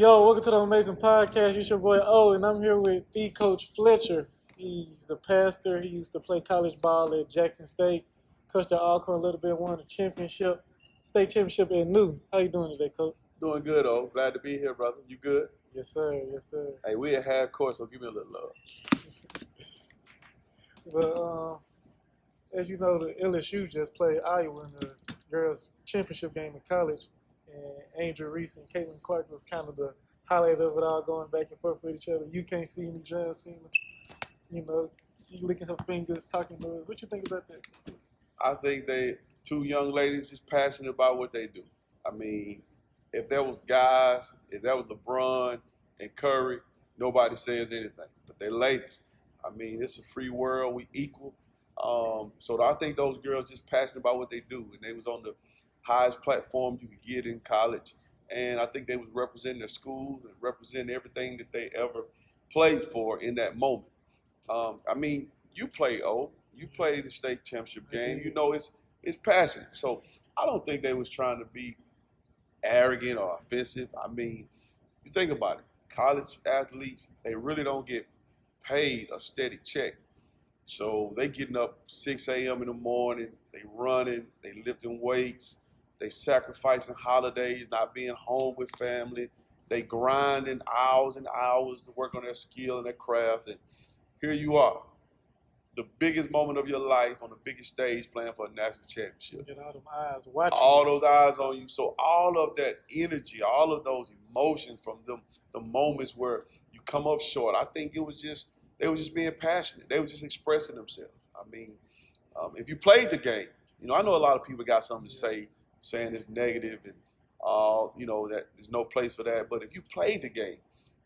Yo, welcome to the Amazing Podcast. It's your boy O, and I'm here with the coach Fletcher. He's a pastor. He used to play college ball at Jackson State. Coached at Alcorn a little bit. Won the state championship at Newton. How you doing today, coach? Doing good, O. Glad to be here, brother. You good? Yes, sir. Yes, sir. Hey, we at half court, so give me a little love. But as you know, the LSU just played Iowa in the girls' championship game in college, and Angel Reese and Caitlin Clark was kind of the highlight of it all, going back and forth with each other. You can't see me, John Cena. You know, she licking her fingers, talking noise. What you think about that? I think they two young ladies just passionate about what they do. I mean, if there was guys, if that was LeBron and Curry, nobody says anything. But they ladies. I mean, it's a free world. We equal. So I think those girls just passionate about what they do, and they was on the highest platform you could get in college. And I think they was representing their schools and representing everything that they ever played for in that moment. I mean, you play you played the state championship game. You know, it's passionate. So I don't think they was trying to be arrogant or offensive. I mean, you think about it. College athletes, they really don't get paid a steady check. So they getting up 6 a.m. in the morning, they running, they lifting weights, they sacrificing holidays, not being home with family. They grinding hours and hours to work on their skill and their craft. And here you are, the biggest moment of your life on the biggest stage playing for a national championship. Get all them eyes watching. All those eyes on you. So all of that energy, all of those emotions from them, the moments where you come up short, I think they were just being passionate. They were just expressing themselves. I mean, if you played the game, you know, I know a lot of people got something to say, saying it's negative and, you know, that there's no place for that. But if you played the game,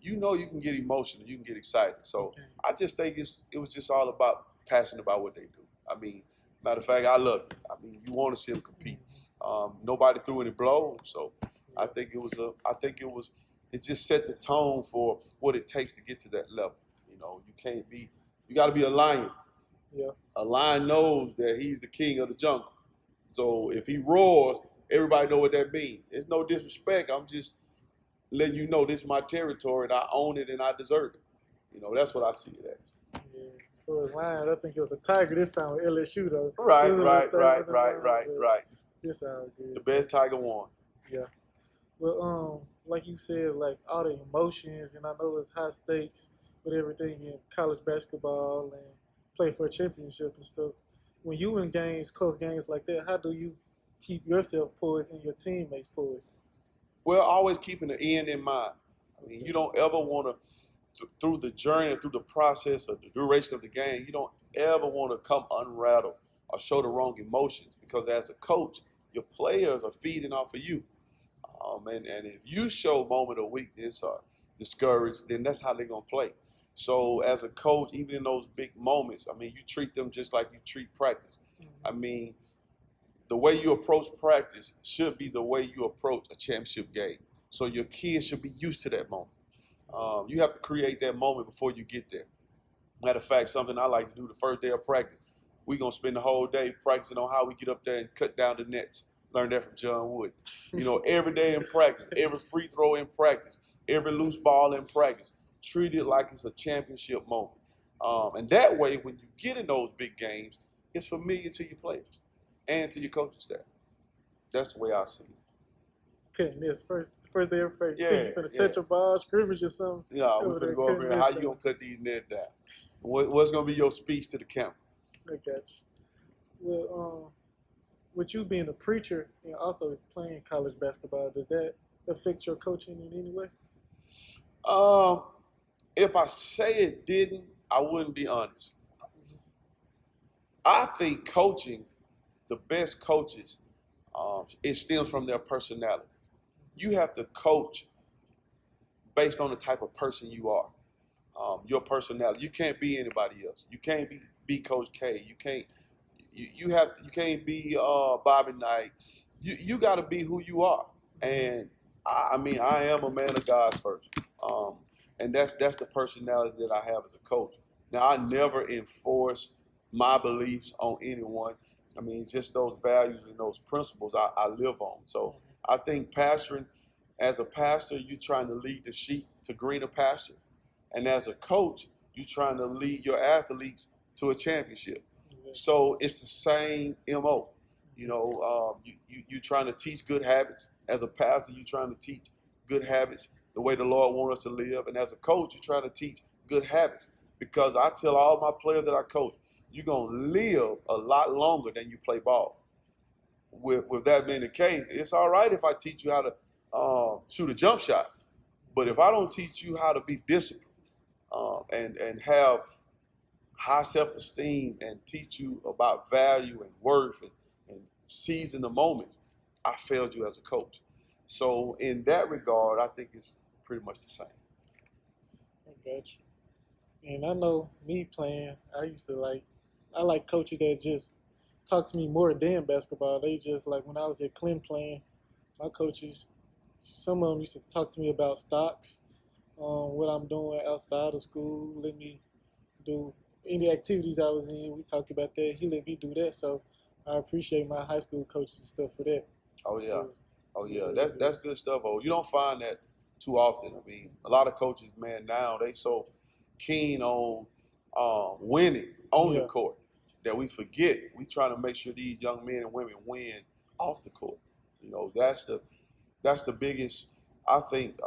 you know you can get emotional, you can get excited. So I just think it was just all about passionate about what they do. I mean, matter of fact, I love it. I mean, you want to see them compete. Nobody threw any blows, so I think it just set the tone for what it takes to get to that level. You know, you got to be a lion. Yeah. A lion knows that he's the king of the jungle. So if he roars, everybody know what that means. It's no disrespect. I'm just letting you know this is my territory and I own it and I deserve it. You know, that's what I see it as. Yeah. So as lions, I think it was a tiger this time with LSU though. Right. This sounds good. The best tiger won. Yeah. Well, like you said, like all the emotions, and I know it's high stakes with everything in college basketball and play for a championship and stuff. When you in games, close games like that, how do you keep yourself poised and your teammates poised? Well, always keeping the end in mind. I mean, you don't ever want to, through the journey, through the process of the duration of the game, you don't ever want to come unrattled or show the wrong emotions, because as a coach, your players are feeding off of you. And if you show moment of weakness or discouraged, then that's how they're going to play. So as a coach, even in those big moments, I mean, you treat them just like you treat practice. I mean, the way you approach practice should be the way you approach a championship game. So your kids should be used to that moment. You have to create that moment before you get there. Matter of fact, something I like to do the first day of practice, we're going to spend the whole day practicing on how we get up there and cut down the nets. Learned that from John Wood. You know, every day in practice, every free throw in practice, every loose ball in practice, treat it like it's a championship moment. And that way, when you get in those big games, it's familiar to your players and to your coaching staff. That's the way I see it. Couldn't miss first day of practice. Yeah, You finna touch a ball, scrimmage or something. Yeah, we're going to go over here. How you going to cut these nets down? What's going to be your speech to the camp? I got you. Well, with you being a preacher and also playing college basketball, does that affect your coaching in any way? If I say it didn't, I wouldn't be honest. I think coaching, the best coaches, it stems from their personality. You have to coach based on the type of person you are, your personality. You can't be anybody else. You can't be Coach K. You can't. You can't be Bobby Knight. You got to be who you are. And I mean, I am a man of God first. And that's the personality that I have as a coach. Now, I never enforce my beliefs on anyone. I mean, it's just those values and those principles I live on. So I think pastoring As a pastor, you're trying to lead the sheep to greener pasture. And as a coach, you're trying to lead your athletes to a championship. So it's the same MO. You're trying to teach good habits. As a pastor, you're trying to teach good habits, the way the Lord wants us to live. And as a coach, you're trying to teach good habits. Because I tell all my players that I coach, you're going to live a lot longer than you play ball. With that being the case, it's all right if I teach you how to shoot a jump shot. But if I don't teach you how to be disciplined and have high self-esteem and teach you about value and worth and seizing the moments, I failed you as a coach. So in that regard, I think it's pretty much the same. I got you. And I know me playing, I like coaches that just talk to me more than basketball. They just like when I was at Clinton playing, my coaches, some of them used to talk to me about stocks, what I'm doing outside of school, let me do any activities I was in. We talked about that. He let me do that. So I appreciate my high school coaches and stuff for that. Oh yeah. That's good stuff. Oh, you don't find that too often. I mean, a lot of coaches, man, now they so keen on winning on the court that we forget. We trying to make sure these young men and women win off the court. That's the biggest. I think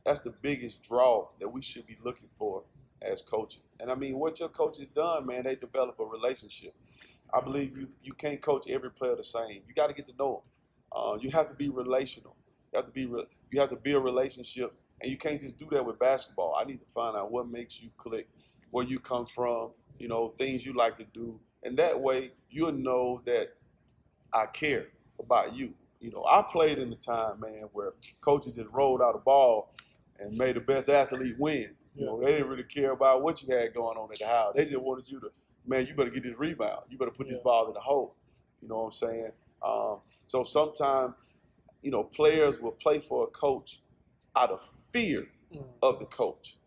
that's the biggest draw that we should be looking for as coaches. And I mean, what your coach has done, man, they develop a relationship. I believe you can't coach every player the same. You got to get to know them. You have to be relational. You have to build relationship, and you can't just do that with basketball. I need to find out what makes you click, where you come from, things you like to do, and that way you'll know that I care about you. I played in the time, man, where coaches just rolled out a ball and made the best athlete win. They didn't really care about what you had going on at the house. They just wanted you to, man, you better get this rebound. You better put this ball in the hole. You know what I'm saying? So sometimes, players will play for a coach out of fear of the coach.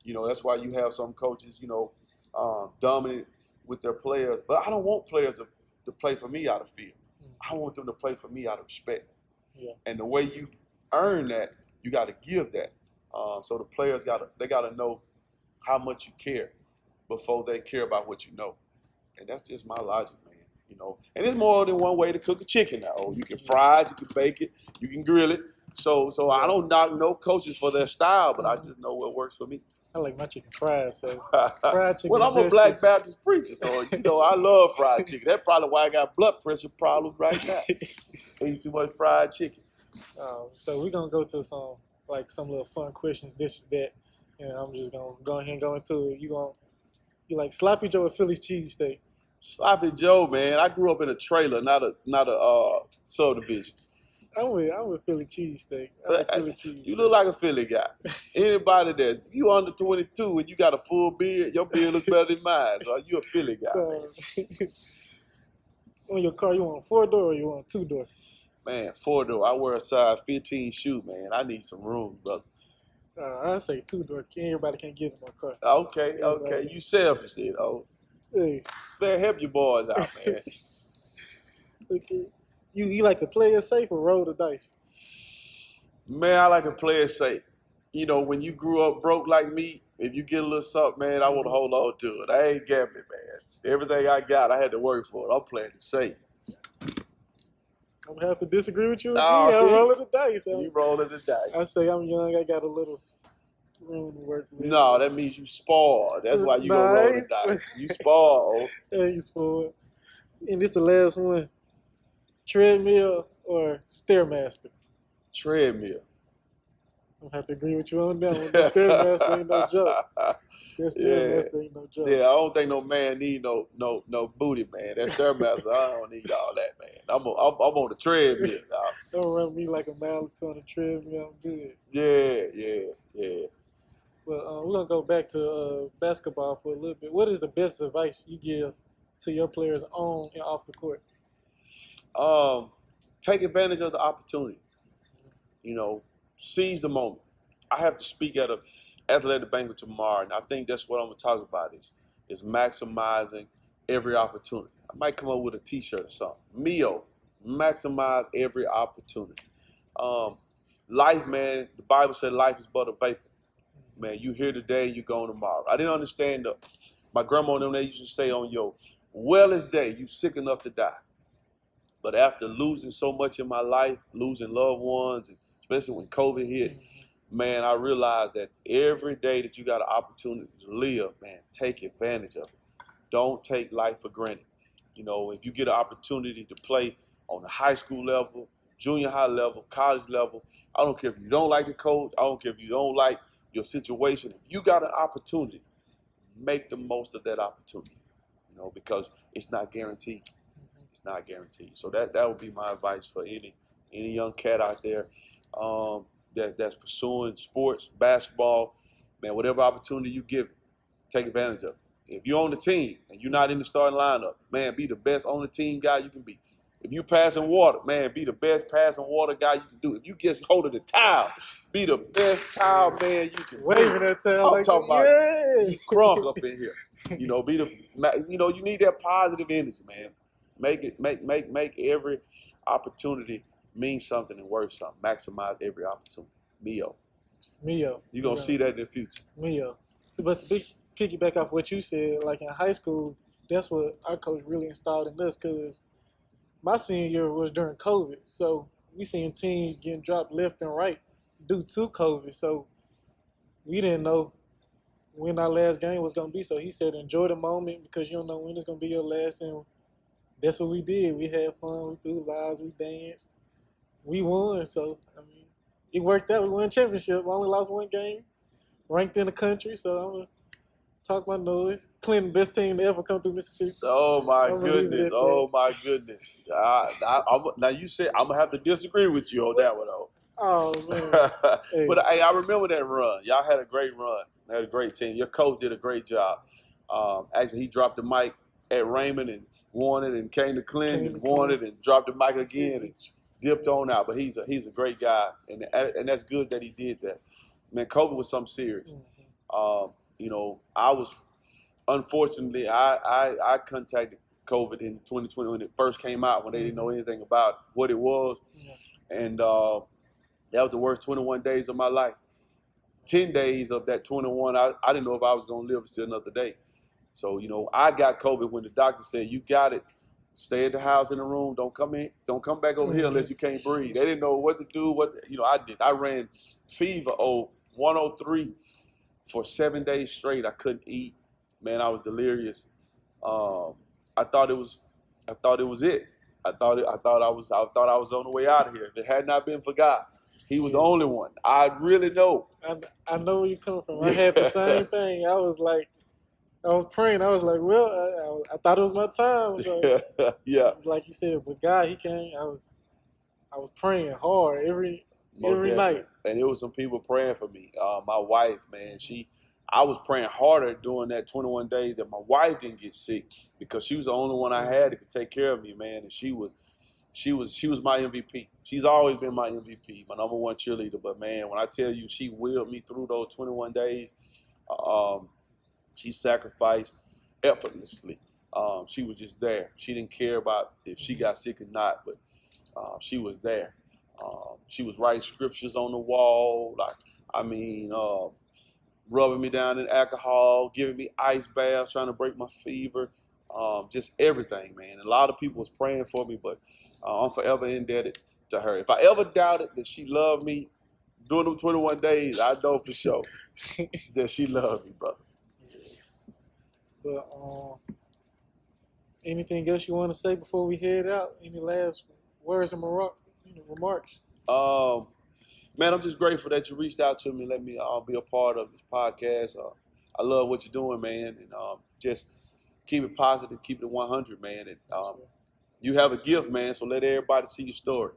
That's why you have some coaches, dominant with their players. But I don't want players to play for me out of fear. I want them to play for me out of respect. And the way you earn that, you got to give that. So the players got to know how much you care before they care about what you know. And that's just my logic, man. And there's more than one way to cook a chicken now. You can fry it, you can bake it, you can grill it. So I don't knock no coaches for their style, but I just know what works for me. I like my chicken fried, so fried chicken. Well, I'm a Black Baptist preacher, so I love fried chicken. That's probably why I got blood pressure problems right now. Eat too much fried chicken. So we're gonna go to some little fun questions, this, that, and I'm just gonna go ahead and go into it. You like sloppy Joe or Philly cheesesteak? Sloppy Joe, man. I grew up in a trailer, not a subdivision. I'm with Philly cheesesteak. You look like a Philly guy. Anybody that's you under 22 and you got a full beard, your beard looks better than mine. So you a Philly guy. On your car, you want a 4-door or you want a 2-door? Man, 4-door. I wear a size 15 shoe, man. I need some room, brother. I say 2-door. Everybody can't get in my car. Okay. You selfish, then. Hey. Man, help your boys out, man. Okay. You like to play it safe or roll the dice? Man, I like to play it safe. When you grew up broke like me, if you get a little something, man, I want to hold on to it. I ain't gambling, man. Everything I got, I had to work for it. I'm playing it safe. I'm going to have to disagree with you again. I'm rolling the dice. You rolling the dice. I say I'm young. I got a little room to work with. No, that means you spoiled. That's why you gonna roll the dice. You spoiled. Yeah, you spoiled. And this the last one. Treadmill or Stairmaster? Treadmill. I'm gonna have to agree with you on that one. The Stairmaster ain't no joke. That Stairmaster ain't no joke. Yeah, I don't think no man need no booty, man. That Stairmaster, I don't need all that, man. I'm on the treadmill, dog. Don't run me like a mile or two on the treadmill. I'm good. Yeah. Well, we're gonna go back to basketball for a little bit. What is the best advice you give to your players on and off the court? Take advantage of the opportunity. Seize the moment. I have to speak at a athletic banquet tomorrow, and I think that's what I'm gonna talk about is maximizing every opportunity. I might come up with a T-shirt or something. Maximize every opportunity. life, man, the Bible said life is but a vapor. Man, you here today, you gone tomorrow. I didn't understand my grandma and them, they used to say on your wellest day, you sick enough to die. But after losing so much in my life, losing loved ones, and especially when COVID hit, man, I realized that every day that you got an opportunity to live, man, take advantage of it. Don't take life for granted. You know, if you get an opportunity to play on the high school level, junior high level, college level, I don't care if you don't like the coach, I don't care if you don't like your situation. If you got an opportunity, make the most of that opportunity, you know, because it's not guaranteed. It's not guaranteed. So that would be my advice for any young cat out there that's pursuing sports, basketball, man, whatever opportunity you give, take advantage of it. If you're on the team and you're not in the starting lineup, man, be the best on the team guy you can be. If you passing water, man, be the best passing water guy you can do. If you just holding the towel, be the best towel man you can. Waving that towel. I'm like talking about yeah. crunk up in here. You know, you need that positive energy, man. Make every opportunity mean something and worth something. Maximize every opportunity. Mio. You're gonna see that in the future. Mio. But to piggyback off what you said, like in high school, that's what our coach really installed in us, because my senior year was during COVID. So we seen teams getting dropped left and right due to COVID. So we didn't know when our last game was going to be. So he said, enjoy the moment because you don't know when it's going to be your last. And that's what we did. We had fun. We threw lives. We danced. We won. So, I mean, it worked out. We won a championship. We only lost one game. Ranked in the country. So I'm going to talk my noise. Clinton, best team to ever come through Mississippi. Oh, my goodness. Oh, my goodness. Now, you said I'm going to have to disagree with you on that one, though. Oh, man. Hey. But, hey, I remember that run. Y'all had a great run. Had a great team. Your coach did a great job. Actually, he dropped the mic at Raymond and won it, and came to Clinton and won it, and dropped the mic again and dipped on out. But he's a great guy, and that's good that he did that. Man, COVID was something serious. Mm-hmm. You know, unfortunately, I contacted COVID in 2020 when it first came out, when they didn't know anything about what it was. Yeah. And that was the worst 21 days of my life. 10 days of that 21, I didn't know if I was going to live still another day. So, you know, I got COVID when the doctor said, you got it. Stay at the house in the room. Don't come back over here unless you can't breathe. They didn't know what to do. I did. I ran fever 103 for 7 days straight. I couldn't eat. Man, I was delirious. I thought it was it. I thought I was on the way out of here. If it had not been for God, He was the only one. I really know. I know where you come from. I had the same thing. I was praying. I was like, well, I thought it was my time. So, yeah. Like you said, but God, He came. I was praying hard every night. And there was some people praying for me. My wife, man, I was praying harder during that 21 days that my wife didn't get sick, because she was the only one I had that could take care of me, man. And she was my MVP. She's always been my MVP, my number one cheerleader. But man, when I tell you she willed me through those 21 days, she sacrificed effortlessly. She was just there. She didn't care about if she got sick or not, but she was there. She was writing scriptures on the wall, rubbing me down in alcohol, giving me ice baths, trying to break my fever, just everything, man. And a lot of people was praying for me, but I'm forever indebted to her. If I ever doubted that she loved me during them 21 days, I know for sure that she loved me, brother. But anything else you want to say before we head out? Any last words and remarks? Man, I'm just grateful that you reached out to me, let me be a part of this podcast. I love what you're doing, man, and just keep it positive, keep it 100, man. And you have a gift, man, so let everybody see your story.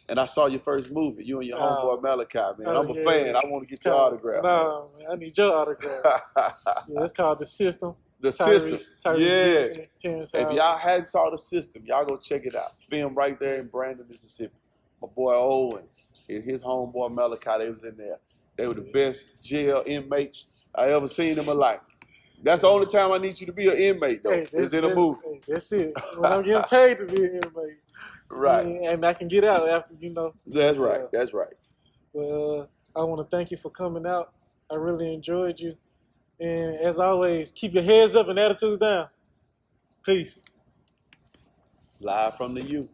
And I saw your first movie, you and your homeboy Malachi, man. I'm a fan. I want to get your autograph. No, man, I need your autograph. Yeah, it's called The System. The System. Yeah. If y'all hadn't saw The System, y'all go check it out. Film right there in Brandon, Mississippi. My boy Owen and his homeboy Malachi, they was in there. They were the best jail inmates I ever seen in my life. That's the only time I need you to be an inmate, though. Is in a movie. That's it. When I'm getting paid to be an inmate. Right. And I can get out after, That's right. That's right. But I want to thank you for coming out. I really enjoyed you. And as always, keep your heads up and attitudes down. Peace. Live from the U.